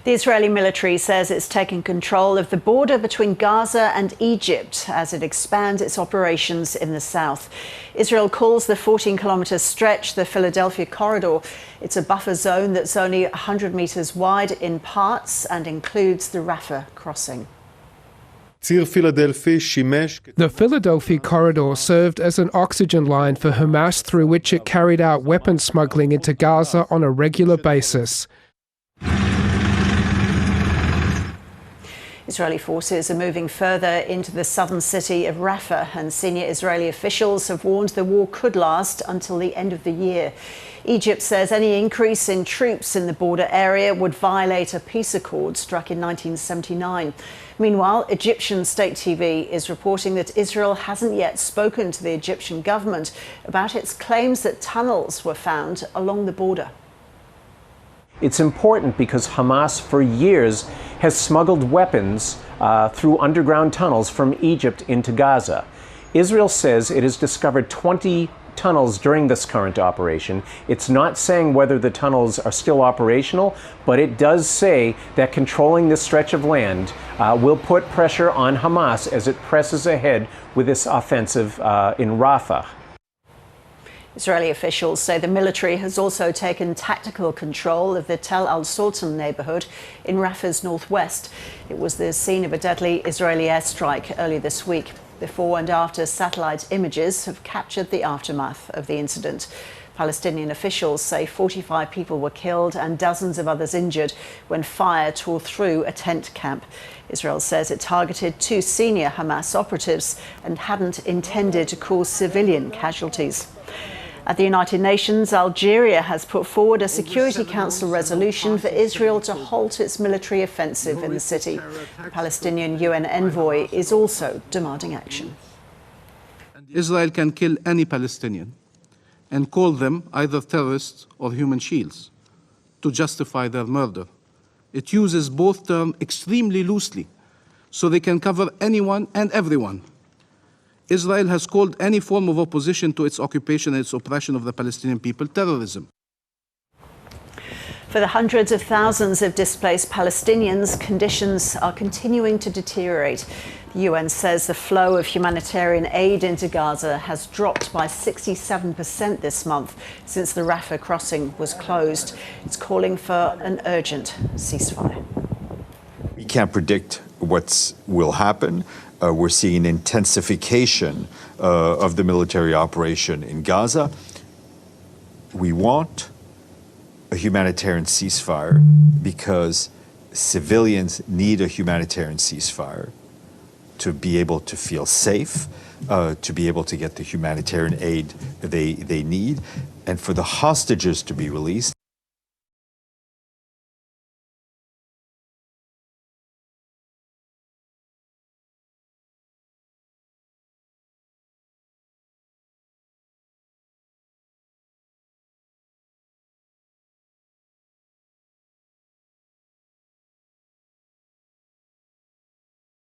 The Israeli military says it's taken control of the border between Gaza and Egypt as it expands its operations in the south. Israel calls the 14-kilometre stretch the Philadelphi corridor. It's a buffer zone that's only 100 metres wide in parts and includes the Rafah crossing. The Philadelphi corridor served as an oxygen line for Hamas through which it carried out weapons smuggling into Gaza on a regular basis. Israeli forces are moving further into the southern city of Rafah, and senior Israeli officials have warned the war could last until the end of the year. Egypt says any increase in troops in the border area would violate a peace accord struck in 1979. Meanwhile, Egyptian state TV is reporting that Israel hasn't yet spoken to the Egyptian government about its claims that tunnels were found along the border. It's important because Hamas for years has smuggled weapons through underground tunnels from Egypt into Gaza. Israel says it has discovered 20 tunnels during this current operation. It's not saying whether the tunnels are still operational, but it does say that controlling this stretch of land will put pressure on Hamas as it presses ahead with this offensive in Rafah. Israeli officials say the military has also taken tactical control of the Tel al-Sultan neighbourhood in Rafah's northwest. It was the scene of a deadly Israeli airstrike earlier this week. Before and after satellite images have captured the aftermath of the incident. Palestinian officials say 45 people were killed and dozens of others injured when fire tore through a tent camp. Israel says it targeted 2 senior Hamas operatives and hadn't intended to cause civilian casualties. At the United Nations, Algeria has put forward a Security Council resolution for Israel to halt its military offensive in the city. The Palestinian UN envoy is also demanding action. Israel can kill any Palestinian and call them either terrorists or human shields to justify their murder. It uses both terms extremely loosely, so they can cover anyone and everyone. Israel has called any form of opposition to its occupation and its oppression of the Palestinian people terrorism. For the hundreds of thousands of displaced Palestinians, conditions are continuing to deteriorate. The UN says the flow of humanitarian aid into Gaza has dropped by 67% this month since the Rafah crossing was closed. It's calling for an urgent ceasefire. We can't predict what will happen. We're seeing an intensification of the military operation in Gaza. We want a humanitarian ceasefire because civilians need a humanitarian ceasefire to be able to feel safe, to be able to get the humanitarian aid they need, and for the hostages to be released.